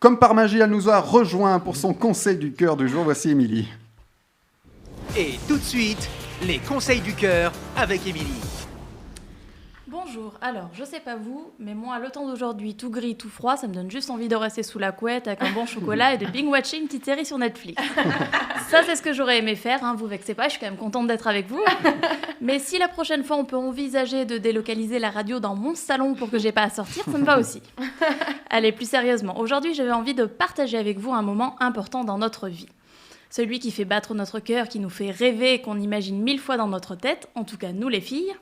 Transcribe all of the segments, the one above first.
Comme par magie, elle nous a rejoint pour son conseil du cœur du jour. Voici Émilie. Et tout de suite, les conseils du cœur avec Émilie. Bonjour, alors je sais pas vous, mais moi le temps d'aujourd'hui tout gris, tout froid, ça me donne juste envie de rester sous la couette avec un bon chocolat et de binge-watcher une petite série sur Netflix. Ça c'est ce que j'aurais aimé faire, vous vexez pas, je suis quand même contente d'être avec vous. Mais si la prochaine fois on peut envisager de délocaliser la radio dans mon salon pour que j'ai pas à sortir, ça me va aussi. Allez, plus sérieusement, aujourd'hui j'avais envie de partager avec vous un moment important dans notre vie. Celui qui fait battre notre cœur, qui nous fait rêver et qu'on imagine 1000 fois dans notre tête, en tout cas nous les filles.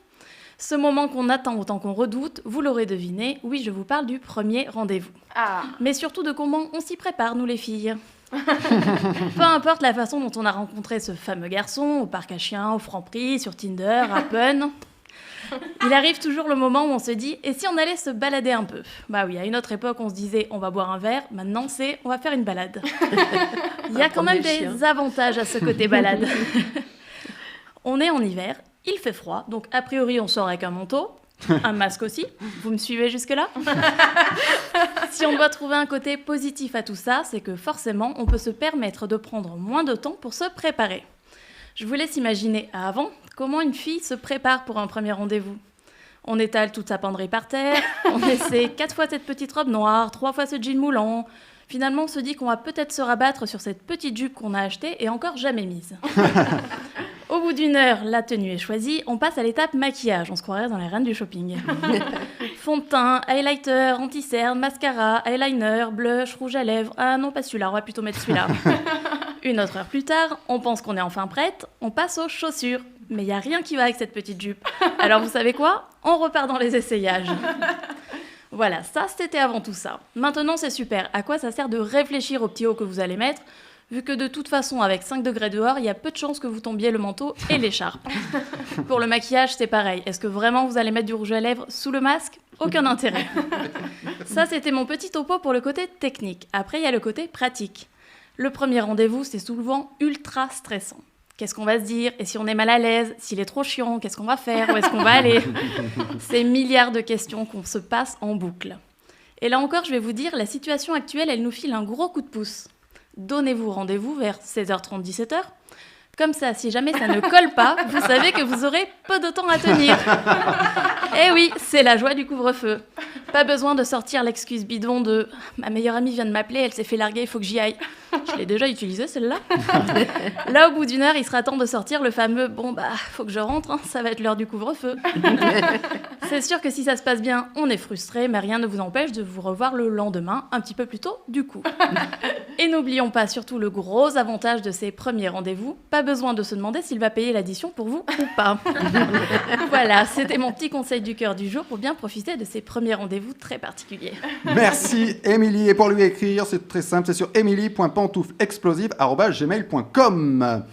Ce moment qu'on attend autant qu'on redoute, vous l'aurez deviné, oui, je vous parle du premier rendez-vous. Mais surtout de comment on s'y prépare, nous les filles. Peu importe la façon dont on a rencontré ce fameux garçon, au parc à chiens, au Franprix, sur Tinder, à Pun, il arrive toujours le moment où on se dit « et si on allait se balader un peu ?» Bah oui, à une autre époque, on se disait « on va boire un verre », maintenant c'est « on va faire une balade ». Il y a quand même des avantages à ce côté balade. On est en hiver. Il fait froid, donc a priori on sort avec un manteau, un masque aussi. Vous me suivez jusque-là ? Si on doit trouver un côté positif à tout ça, c'est que forcément on peut se permettre de prendre moins de temps pour se préparer. Je vous laisse imaginer avant comment une fille se prépare pour un premier rendez-vous. On étale toute sa penderie par terre, on essaie 4 fois cette petite robe noire, 3 fois ce jean moulant. Finalement on se dit qu'on va peut-être se rabattre sur cette petite jupe qu'on a achetée et encore jamais mise. Au bout d'une heure, la tenue est choisie, on passe à l'étape maquillage. On se croirait dans les reines du shopping. Fond de teint, highlighter, anti-cerne, mascara, eyeliner, blush, rouge à lèvres. Ah non, pas celui-là, on va plutôt mettre celui-là. Une autre heure plus tard, on pense qu'on est enfin prête, on passe aux chaussures. Mais il n'y a rien qui va avec cette petite jupe. Alors vous savez quoi ? On repart dans les essayages. Voilà, ça c'était avant tout ça. Maintenant c'est super. À quoi ça sert de réfléchir au petit haut que vous allez mettre ? Vu que de toute façon, avec 5 degrés dehors, il y a peu de chances que vous tombiez le manteau et l'écharpe. Pour le maquillage, c'est pareil. Est-ce que vraiment vous allez mettre du rouge à lèvres sous le masque ? Aucun intérêt. Ça, c'était mon petit topo pour le côté technique. Après, il y a le côté pratique. Le premier rendez-vous, c'est souvent ultra stressant. Qu'est-ce qu'on va se dire ? Et si on est mal à l'aise ? S'il est trop chiant, qu'est-ce qu'on va faire ? Où est-ce qu'on va aller ? C'est milliards de questions qu'on se passe en boucle. Et là encore, je vais vous dire, la situation actuelle, elle nous file un gros coup de pouce. Donnez-vous rendez-vous vers 16h30, 17h. Comme ça, si jamais ça ne colle pas, vous savez que vous aurez peu de temps à tenir. Eh oui, c'est la joie du couvre-feu. Pas besoin de sortir l'excuse bidon de « ma meilleure amie vient de m'appeler, elle s'est fait larguer, il faut que j'y aille ». Je l'ai déjà utilisée, celle-là. Là, au bout d'une heure, il sera temps de sortir le fameux « bon, faut que je rentre, ça va être l'heure du couvre-feu ». C'est sûr que si ça se passe bien, on est frustré, mais rien ne vous empêche de vous revoir le lendemain, un petit peu plus tôt, du coup. Et n'oublions pas surtout le gros avantage de ces premiers rendez-vous, pas besoin de se demander s'il va payer l'addition pour vous ou pas. Voilà, c'était mon petit conseil du cœur du jour pour bien profiter de ces premiers rendez-vous très particuliers. Merci Émilie. Et pour lui écrire, c'est très simple, c'est sur emily.pantouflexplosive@gmail.com.